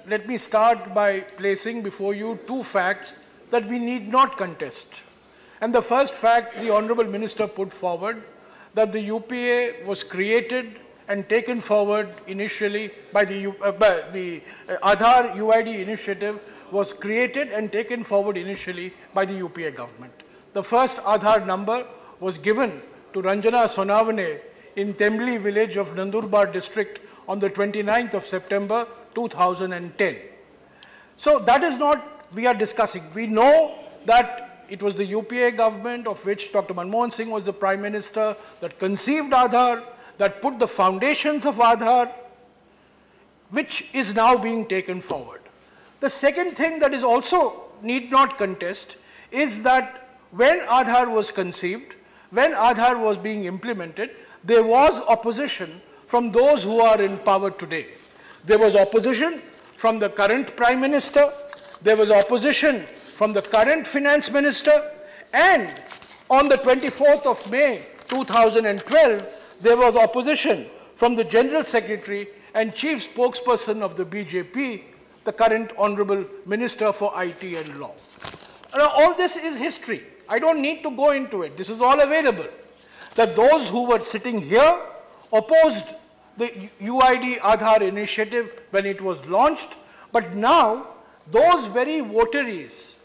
let me start by placing before you two facts that we need not contest. And the first fact the Honorable Minister put forward, that the UPA was created and taken forward initially by the Aadhaar UID initiative was created and taken forward initially by the UPA government. The first Aadhaar number was given to Ranjana Sonavane in Tembli village of Nandurbar district on the 29th of September 2010. So that is not we are discussing. We know that it was the UPA government of which Dr. Manmohan Singh was the Prime Minister that conceived Aadhaar, that put the foundations of Aadhaar, which is now being taken forward. The second thing that is also need not contest is that when Aadhaar was conceived, when Aadhaar was being implemented, there was opposition from those who are in power today. There was opposition from the current Prime Minister, there was opposition from the current Finance Minister, and on the 24th of May 2012, there was opposition from the General Secretary and Chief Spokesperson of the BJP, the current Honorable Minister for IT and Law. Now, all this is history. I don't need to go into it. This is all available. That those who were sitting here opposed the UID Aadhaar initiative when it was launched, but now those very votaries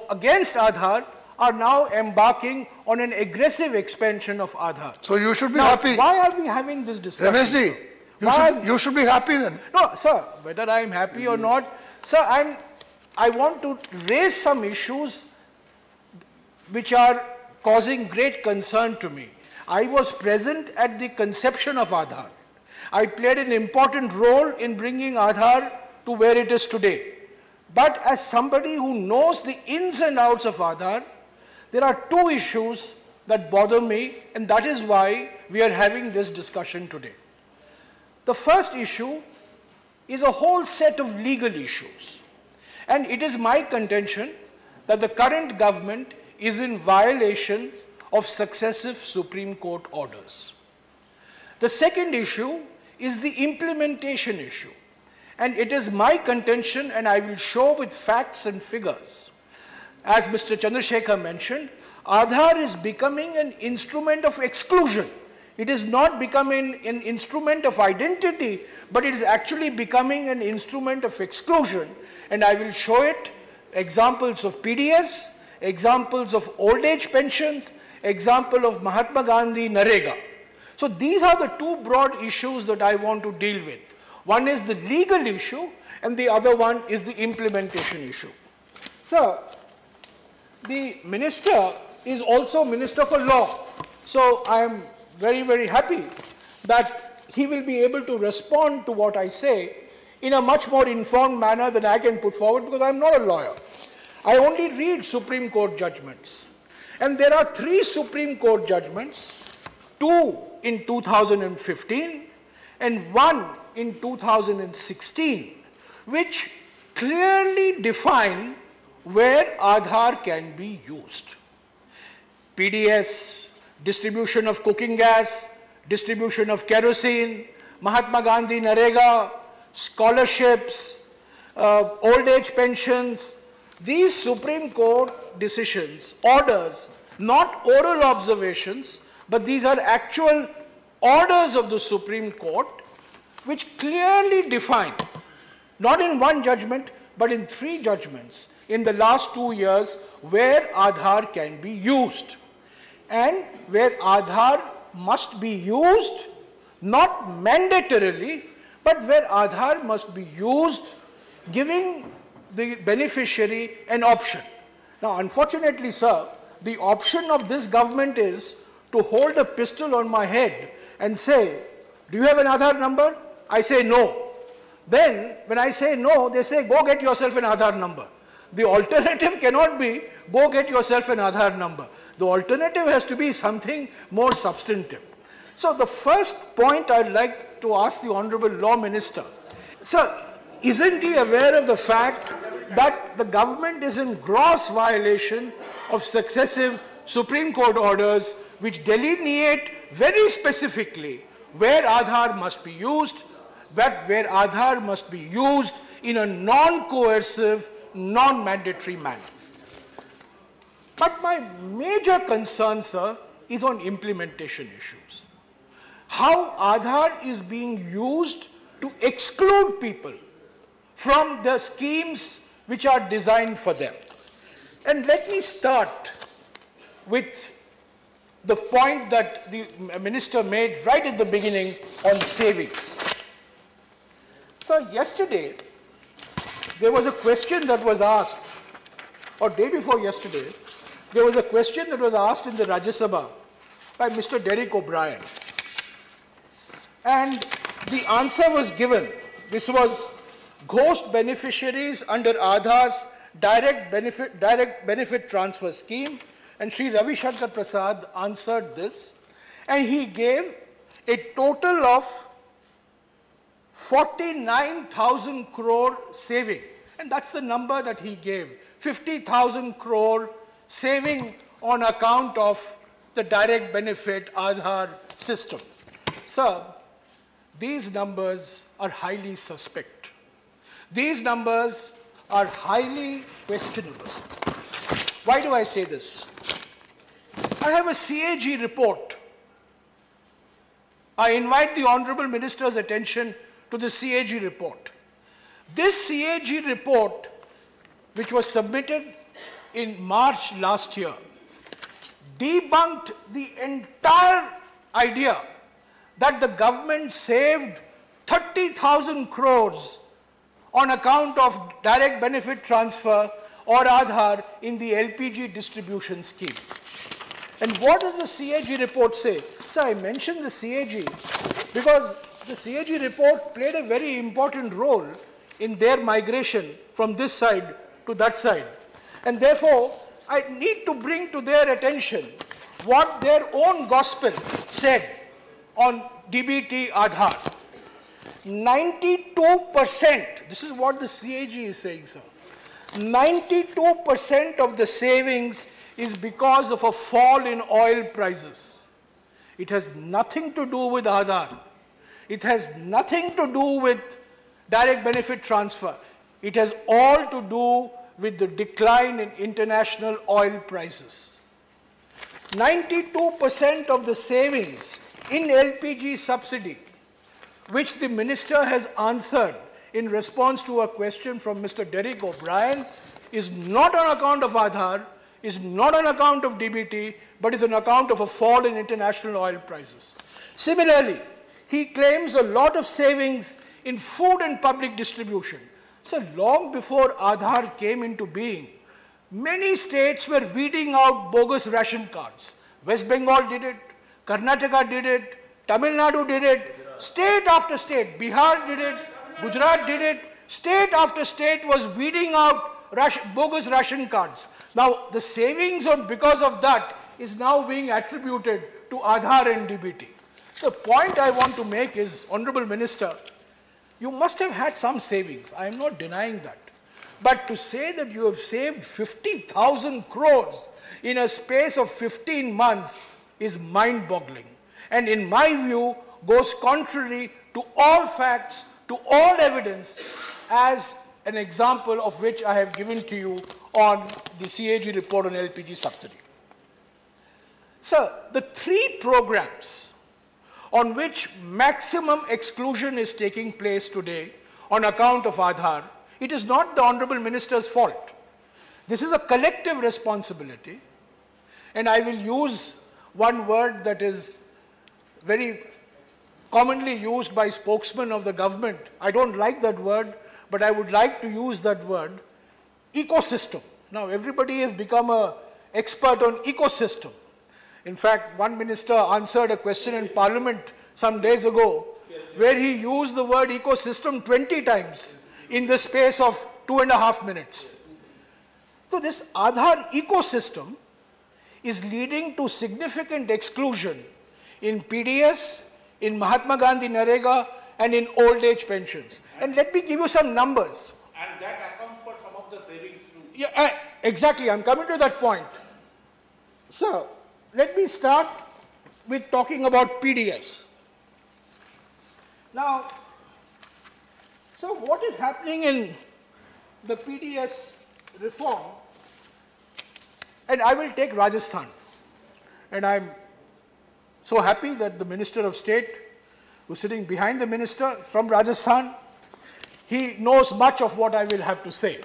against Aadhaar are now embarking on an aggressive expansion of Aadhaar. So you should be now, happy. Why are we having this discussion? Ramesh, you should be happy then. No, sir, whether I am happy or not, sir, I want to raise some issues which are causing great concern to me. I was present at the conception of Aadhaar. I played an important role in bringing Aadhaar to where it is today. But as somebody who knows the ins and outs of Aadhaar, there are two issues that bother me, and that is why we are having this discussion today. The first issue is a whole set of legal issues. And it is my contention that the current government is in violation of successive Supreme Court orders. The second issue is the implementation issue. And it is my contention, and I will show with facts and figures. As Mr. Chandrasekhar mentioned, Aadhaar is becoming an instrument of exclusion. It is not becoming an instrument of identity, but it is actually becoming an instrument of exclusion. And I will show it, examples of PDS, examples of old age pensions, example of Mahatma Gandhi Narega. So these are the two broad issues that I want to deal with. One is the legal issue and the other one is the implementation issue. Sir, the minister is also Minister for Law. So I am very, very happy that he will be able to respond to what I say in a much more informed manner than I can put forward, because I am not a lawyer. I only read Supreme Court judgments. And there are 3 Supreme Court judgments, 2 in 2015 and 1 in 2016, which clearly define where Aadhaar can be used. PDS, distribution of cooking gas, distribution of kerosene, Mahatma Gandhi Narega, scholarships, old age pensions. These Supreme Court decisions, orders, not oral observations, but these are actual orders of the Supreme Court, which clearly define, not in one judgment, but in 3 judgments in the last 2 years, where Aadhaar can be used. And where Aadhaar must be used, not mandatorily, but where Aadhaar must be used, giving the beneficiary an option. Now, unfortunately, sir, the option of this government is to hold a pistol on my head and say, do you have an Aadhaar number? I say no. Then, when I say no, they say, go get yourself an Aadhaar number. The alternative cannot be, go get yourself an Aadhaar number. The alternative has to be something more substantive. So the first point I'd like to ask the Honorable Law Minister, sir, isn't he aware of the fact that the government is in gross violation of successive Supreme Court orders which delineate very specifically where Aadhaar must be used, but where Aadhaar must be used in a non-coercive, non-mandatory manner. But my major concern, sir, is on implementation issues. How Aadhaar is being used to exclude people from the schemes which are designed for them. And let me start with the point that the minister made right at the beginning on savings. So yesterday, there was a question that was asked, or day before yesterday, there was a question that was asked in the Rajya Sabha by Mr. Derek O'Brien. And the answer was given. This was ghost beneficiaries under Aadhaar's direct benefit transfer scheme. And Sri Ravi Shankar Prasad answered this. And he gave a total of 49,000 crore saving. And that's the number that he gave. 50,000 crore saving on account of the direct benefit Aadhaar system. Sir, these numbers are highly suspect. These numbers are highly questionable. Why do I say this? I have a CAG report. I invite the Honorable Minister's attention to the CAG report. This CAG report, which was submitted in March last year, debunked the entire idea that the government saved 30,000 crores on account of direct benefit transfer or Aadhaar in the LPG distribution scheme. And what does the CAG report say? So I mentioned the CAG because the CAG report played a very important role in their migration from this side to that side. And therefore, I need to bring to their attention what their own gospel said on DBT Aadhaar. 92%, this is what the CAG is saying, sir. 92% of the savings is because of a fall in oil prices. It has nothing to do with Aadhaar. It has nothing to do with direct benefit transfer. It has all to do with the decline in international oil prices. 92% of the savings in LPG subsidy, which the minister has answered in response to a question from Mr. Derek O'Brien, is not on account of Aadhaar, is not on account of DBT, but is on account of a fall in international oil prices. Similarly, he claims a lot of savings in food and public distribution. So long before Aadhaar came into being, many states were weeding out bogus ration cards. West Bengal did it, Karnataka did it, Tamil Nadu did it, state after state, Bihar did it, Gujarat did it, state after state was weeding out bogus ration cards. Now the savings because of that is now being attributed to Aadhaar and DBT. The point I want to make is, Honorable Minister, you must have had some savings. I am not denying that. But to say that you have saved 50,000 crores in a space of 15 months is mind-boggling. And in my view, goes contrary to all facts, to all evidence, as an example of which I have given to you on the CAG report on LPG subsidy. Sir, the three programs on which maximum exclusion is taking place today on account of Aadhaar, it is not the Honorable Minister's fault. This is a collective responsibility, and I will use one word that is very commonly used by spokesmen of the government. I don't like that word, but I would like to use that word, ecosystem. Now everybody has become an expert on ecosystem. In fact, one minister answered a question in Parliament some days ago where he used the word ecosystem 20 times in the space of 2.5 minutes. So this Aadhaar ecosystem is leading to significant exclusion in PDS, in Mahatma Gandhi Narega, and in old age pensions. And let me give you some numbers. And that accounts for some of the savings too. Yeah, exactly, I'm coming to that point. So, let me start with talking about PDS. Now, So what is happening in the PDS reform, and I will take Rajasthan, and I'm so happy that the Minister of State, who's sitting behind the minister from Rajasthan, he knows much of what I will have to say.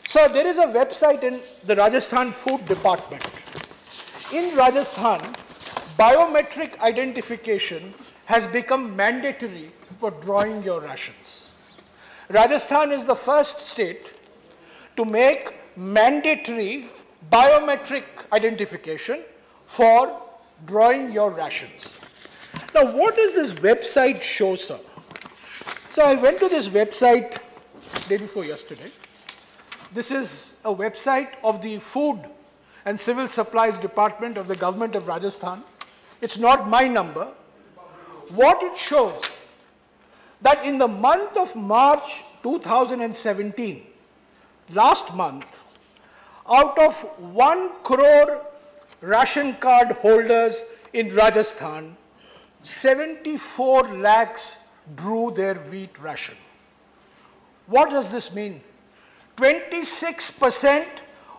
So there is a website in the Rajasthan Food Department. In Rajasthan, biometric identification has become mandatory for drawing your rations. Rajasthan is the first state to make mandatory biometric identification for drawing your rations. Now, what does this website show, sir? So I went to this website day before yesterday. This is a website of the Food and Civil Supplies Department of the Government of Rajasthan. It's not my number. What it shows, that in the month of March 2017, last month, out of 1 crore ration card holders in Rajasthan, 74 lakhs drew their wheat ration. What does this mean? 26%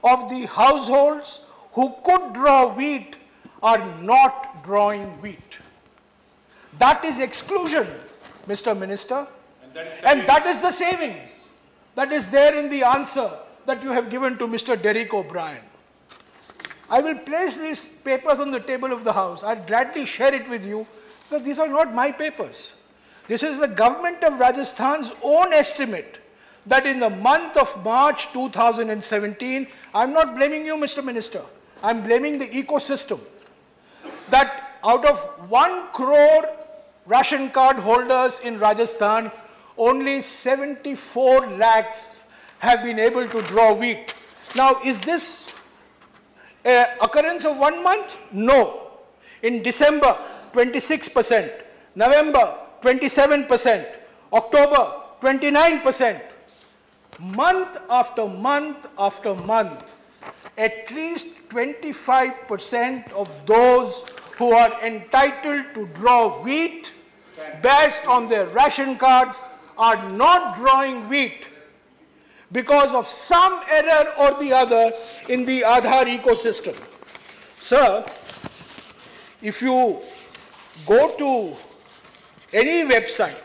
of the households who could draw wheat are not drawing wheat. That is exclusion, Mr. Minister. And that is the savings that is there in the answer that you have given to Mr. Derek O'Brien. I will place these papers on the table of the House. I'll gladly share it with you, because these are not my papers. This is the government of Rajasthan's own estimate that in the month of March 2017, I'm not blaming you, Mr. Minister, I'm blaming the ecosystem, that out of 1 crore ration card holders in Rajasthan, only 74 lakhs have been able to draw wheat. Now, is this an occurrence of 1 month? No. In December, 26%, November, 27%, October, 29%. Month after month after month, at least 25% of those who are entitled to draw wheat based on their ration cards are not drawing wheat because of some error or the other in the Aadhaar ecosystem. Sir, if you go to any website,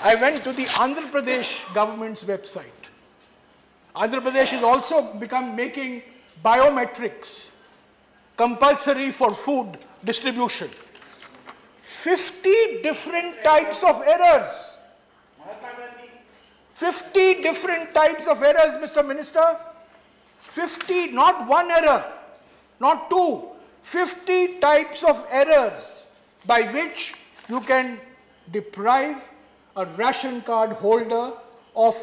I went to the Andhra Pradesh government's website. Andhra Pradesh has also making biometrics compulsory for food distribution. 50 different types of errors. 50 different types of errors, Mr. Minister. 50, not one error, not two. 50 types of errors by which you can deprive a ration card holder of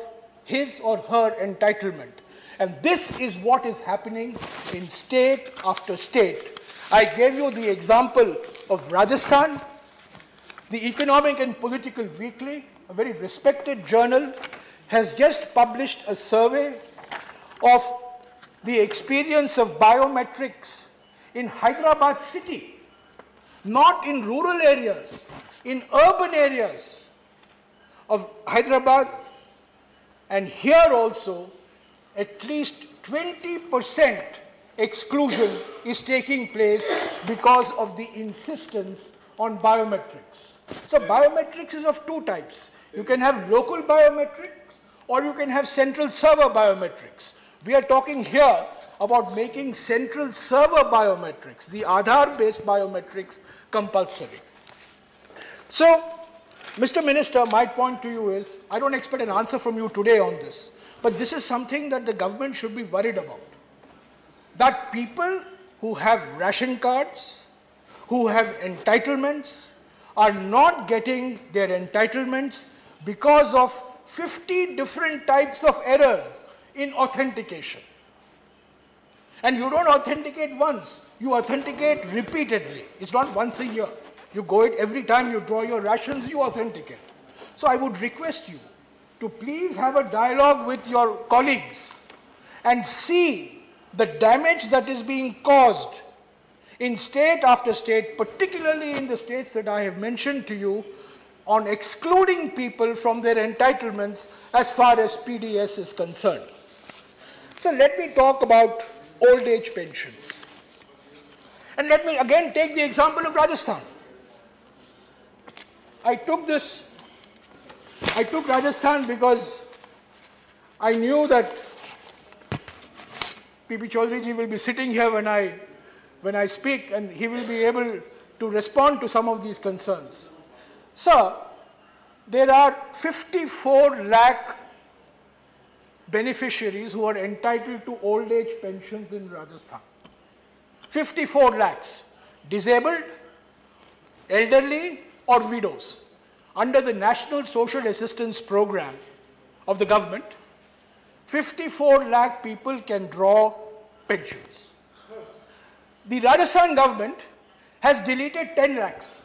his or her entitlement. And this is what is happening in state after state. I gave you the example of Rajasthan. The Economic and Political Weekly, a very respected journal, has just published a survey of the experience of biometrics in Hyderabad city, not in rural areas, in urban areas of Hyderabad. And here also, at least 20% exclusion is taking place because of the insistence on biometrics. So biometrics is of two types. You can have local biometrics or you can have central server biometrics. We are talking here about making central server biometrics, the Aadhaar-based biometrics, compulsory. So, Mr. Minister, my point to you is, I don't expect an answer from you today on this, but this is something that the government should be worried about. That people who have ration cards, who have entitlements, are not getting their entitlements because of 50 different types of errors in authentication. And you don't authenticate once, you authenticate repeatedly. It's not once a year. You go it every time you draw your rations, you authenticate. So I would request you to please have a dialogue with your colleagues and see the damage that is being caused in state after state, particularly in the states that I have mentioned to you, on excluding people from their entitlements as far as PDS is concerned. So let me talk about old age pensions. And let me again take the example of Rajasthan. I took Rajasthan because I knew that P.P. Chaudhary ji will be sitting here when I speak, and he will be able to respond to some of these concerns. Sir, there are 54 lakh beneficiaries who are entitled to old age pensions in Rajasthan. 54 lakhs, disabled, elderly or widows. Under the National Social Assistance Program of the government, 54 lakh people can draw pensions. The Rajasthan government has deleted 10 lakhs.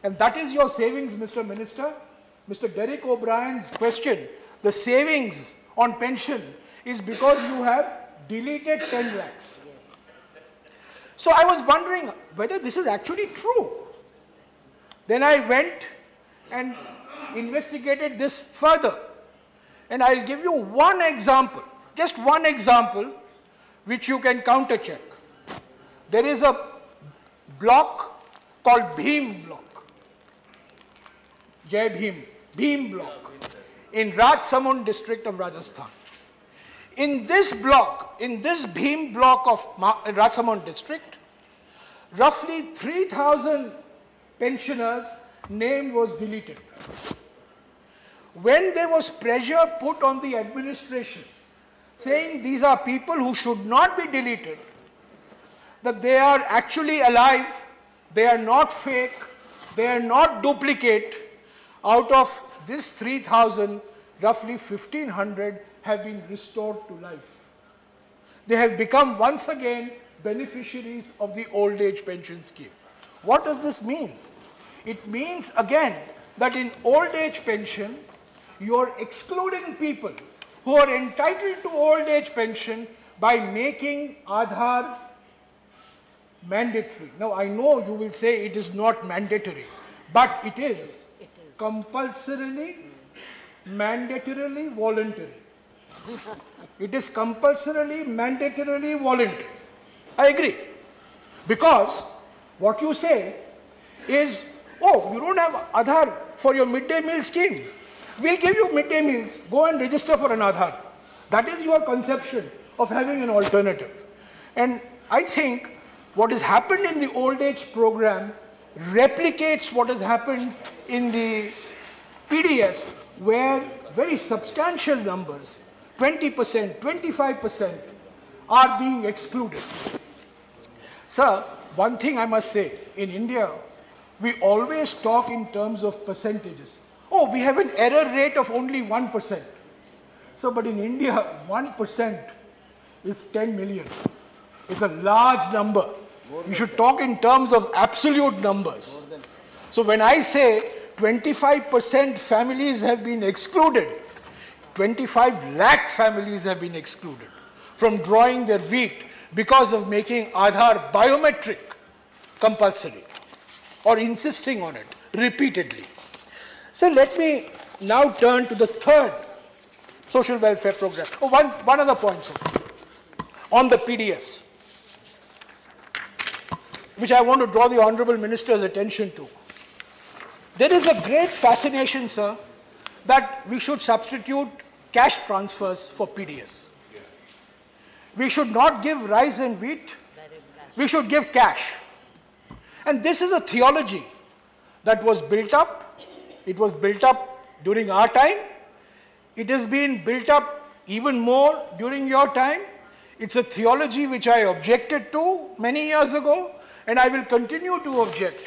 And that is your savings, Mr. Minister. Mr. Derek O'Brien's question, the savings on pension is because you have deleted 10 lakhs. So I was wondering whether this is actually true. Then I went and investigated this further. And I'll give you one example, just one example, which you can counter check. There is a block called Bhim block. Jai Bhim, Bhim block in Rajsamund district of Rajasthan. In this block, in this Bhim block of Rajsamund district, roughly 3,000 pensioners' name was deleted. When there was pressure put on the administration, saying these are people who should not be deleted, that they are actually alive, they are not fake, they are not duplicate, out of this 3,000, roughly 1,500 have been restored to life. They have become once again beneficiaries of the old age pension scheme. What does this mean? It means again that in old age pension, you are excluding people who are entitled to old age pension by making Aadhaar mandatory. Now I know you will say it is not mandatory, but it is. Compulsorily, mandatorily, voluntary. It is compulsorily, mandatorily, voluntary. I agree. Because what you say is, oh, you don't have Aadhaar for your midday meal scheme. We'll give you midday meals. Go and register for an Aadhaar. That is your conception of having an alternative. And I think what has happened in the old age program replicates what has happened in the PDS, where very substantial numbers, 20%, 25%, are being excluded. Sir, one thing I must say, in India, we always talk in terms of percentages. Oh, we have an error rate of only 1%. So, but in India, 1% is 10 million. It's a large number. We should talk in terms of absolute numbers. So when I say 25% families have been excluded, 25 lakh families have been excluded from drawing their wheat because of making Aadhaar biometric compulsory or insisting on it repeatedly. So let me now turn to the third social welfare program. Oh, one other point, sir, on the PDS, which I want to draw the Honorable Minister's attention to. There is a great fascination, sir, that we should substitute cash transfers for PDS. We should not give rice and wheat, we should give cash. And this is a theology that was built up. It was built up during our time. It has been built up even more during your time. It's a theology which I objected to many years ago, and I will continue to object.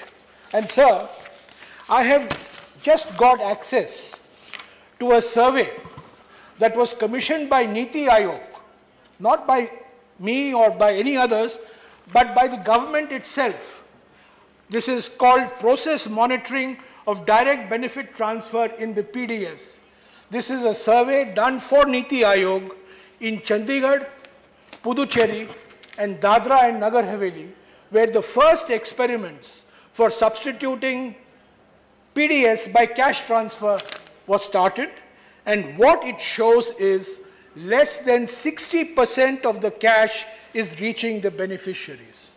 And sir, I have just got access to a survey that was commissioned by Niti Aayog, not by me or by any others, but by the government itself. This is called Process Monitoring of Direct Benefit Transfer in the PDS. This is a survey done for Niti Aayog in Chandigarh, Puducherry, and Dadra and Nagar Haveli, where the first experiments for substituting PDS by cash transfer was started, and what it shows is less than 60% of the cash is reaching the beneficiaries,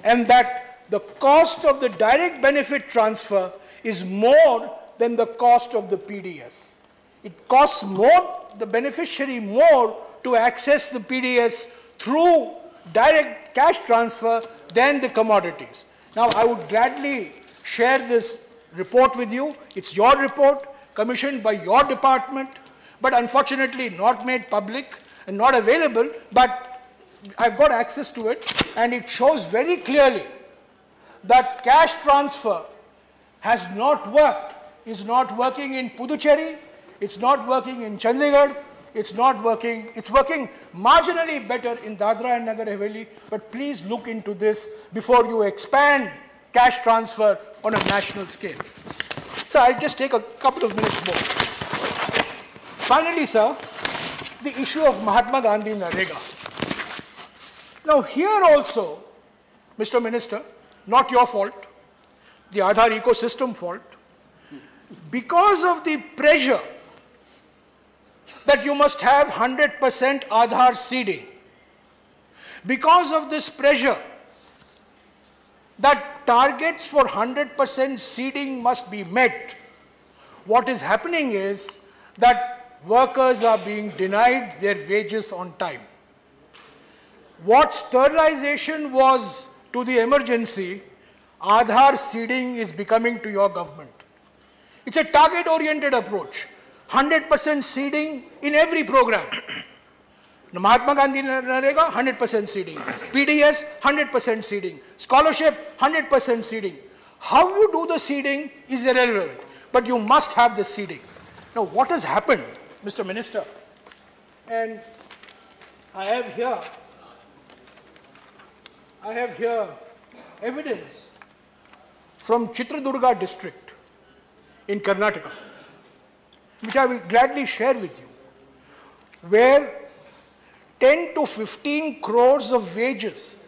and that the cost of the direct benefit transfer is more than the cost of the PDS. It costs more, the beneficiary more, to access the PDS through direct cash transfer than the commodities. Now, I would gladly share this report with you. It's your report, commissioned by your department, but unfortunately not made public and not available, but I've got access to it, and it shows very clearly that cash transfer has not worked. It's not working in Puducherry, it's not working in Chandigarh, it's working marginally better in Dadra and Nagar Haveli, but please look into this before you expand cash transfer on a national scale. So I'll just take a couple of minutes more. Finally, sir, the issue of Mahatma Gandhi Narega. Now here also, Mr. Minister, not your fault, the Aadhaar ecosystem fault, because of the pressure that you must have 100% Aadhaar seeding, because of this pressure that targets for 100% seeding must be met, what is happening is that workers are being denied their wages on time. What sterilization was to the emergency, Aadhaar seeding is becoming to your government. It's a target-oriented approach. 100% seeding in every program. Mahatma Gandhi Narega, 100% seeding. PDS, 100% seeding. Scholarship, 100% seeding. How you do the seeding is irrelevant, but you must have the seeding. Now, what has happened, Mr. Minister? And I have here evidence from Chitradurga district in Karnataka, which I will gladly share with you, where 10 to 15 crores of wages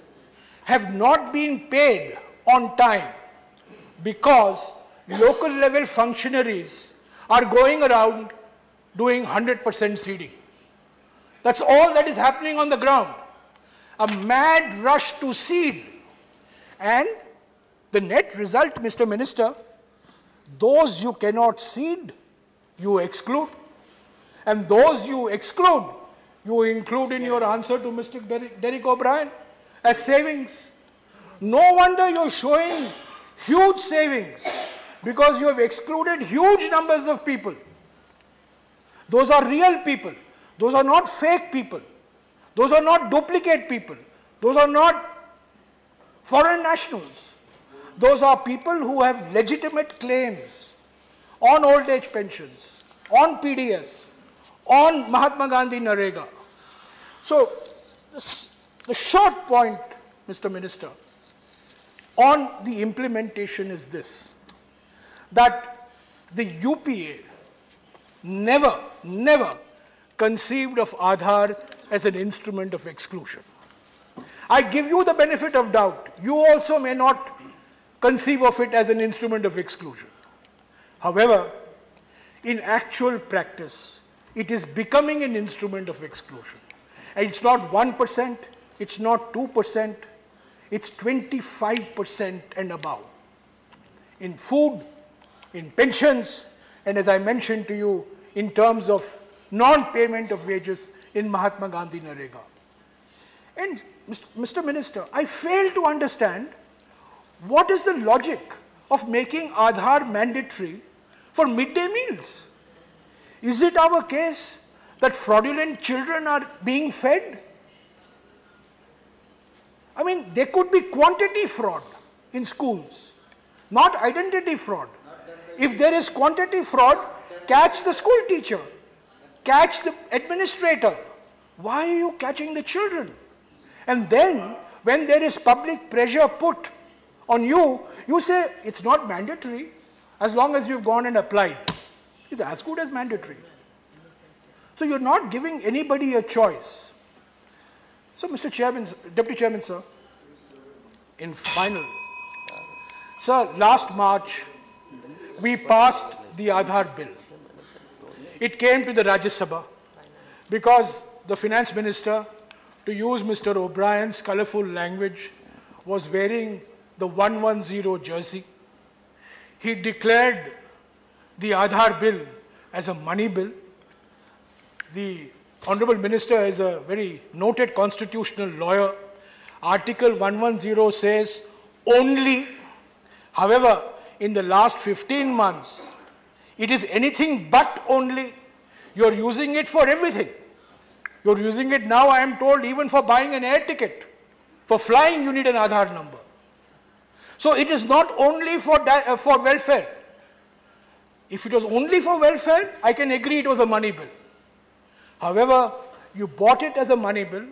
have not been paid on time because local level functionaries are going around doing 100% seeding. That's all that is happening on the ground. A mad rush to seed. And the net result, Mr. Minister, those you cannot seed, you exclude. And those you exclude, you include in your answer to Mr. Derek O'Brien as savings. No wonder you're showing huge savings, because you have excluded huge numbers of people. Those are real people. Those are not fake people. Those are not duplicate people. Those are not foreign nationals. Those are people who have legitimate claims on old age pensions, on PDS, on Mahatma Gandhi Narega. So, the short point, Mr. Minister, on the implementation is this, that the UPA never conceived of Aadhaar as an instrument of exclusion. I give you the benefit of doubt. You also may not conceive of it as an instrument of exclusion. However, in actual practice, it is becoming an instrument of exclusion. And it's not 1%, it's not 2%, it's 25% and above. In food, in pensions, and as I mentioned to you, in terms of non-payment of wages in Mahatma Gandhi Narega. And Mr. Minister, I fail to understand what is the logic of making Aadhaar mandatory for midday meals. Is it our case that fraudulent children are being fed? I mean, there could be quantity fraud in schools, not identity fraud. If there is quantity fraud, catch the school teacher, catch the administrator. Why are you catching the children? And then, when there is public pressure put on you, you say it's not mandatory as long as you've gone and applied. It's as good as mandatory. So you're not giving anybody a choice. So, Mr. Chairman, Deputy Chairman, sir, in final, sir, last March, we passed the Aadhaar bill. It came to the Rajya Sabha because the finance minister, to use Mr. O'Brien's colorful language, was wearing the 110 jersey. He declared the Aadhaar bill as a money bill. The Honorable Minister is a very noted constitutional lawyer. Article 110 says only. However, in the last 15 months, it is anything but only. You're using it for everything. You're using it now, I am told, even for buying an air ticket. For flying, you need an Aadhaar number. So it is not only for welfare. If it was only for welfare, I can agree it was a money bill. However, you bought it as a money bill.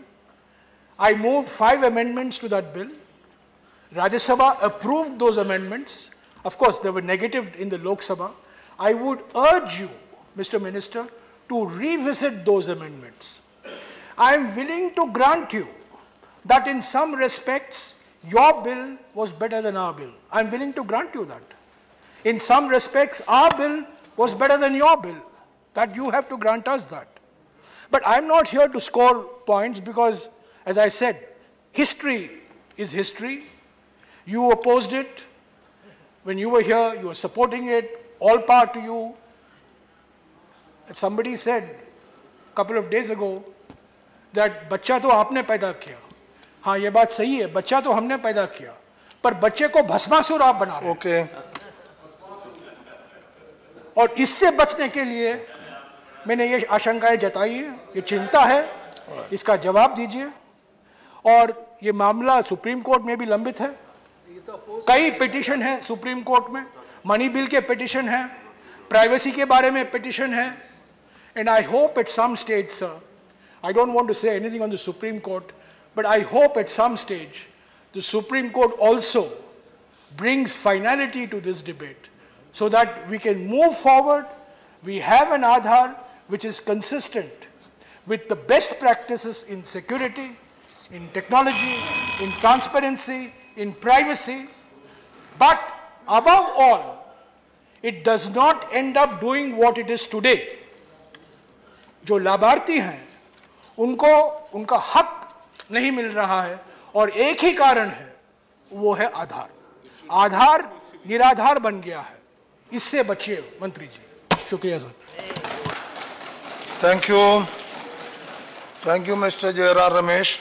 I moved 5 amendments to that bill. Rajya Sabha approved those amendments. Of course, they were negatived in the Lok Sabha. I would urge you, Mr. Minister, to revisit those amendments. I am willing to grant you that in some respects, your bill was better than our bill. I am willing to grant you that. In some respects, our bill was better than your bill. That you have to grant us that. But I'm not here to score points because, as I said, history is history. You opposed it. When you were here, you were supporting it. All power to you. Somebody said a couple of days ago that बच्चा तो आपने पैदा किया. हाँ, ये बात सही है. बच्चा तो हमने पैदा किया. पर बच्चे को भस्मासुर आप बना रहे हैं. Okay. और इससे बचने के लिए मैंने ये आशंकाएं जताई है, ये चिंता है, इसका जवाब दीजिए. और ये मामला सुप्रीम कोर्ट में भी लंबित है. कई पिटीशन है सुप्रीम कोर्ट में. मनी बिल के पिटीशन है, प्राइवेसी के बारे में पिटीशन है. And I hope at some stage, sir, I don't want to say anything on the Supreme Court, but I hope at some stage the Supreme Court also brings finality to this debate so that we can move forward. We have an Aadhaar which is consistent with the best practices in security, in technology, in transparency, in privacy, but above all, it does not end up doing what it is today. जो लाभार्थी हैं उनको उनका हक नहीं मिल रहा है और एक ही कारण है, वो है आधार. आधार निराधार बन गया है. इससे बचिए मंत्री जी. शुक्रिया sir. Thank you. Thank you, Mr. Jairam Ramesh.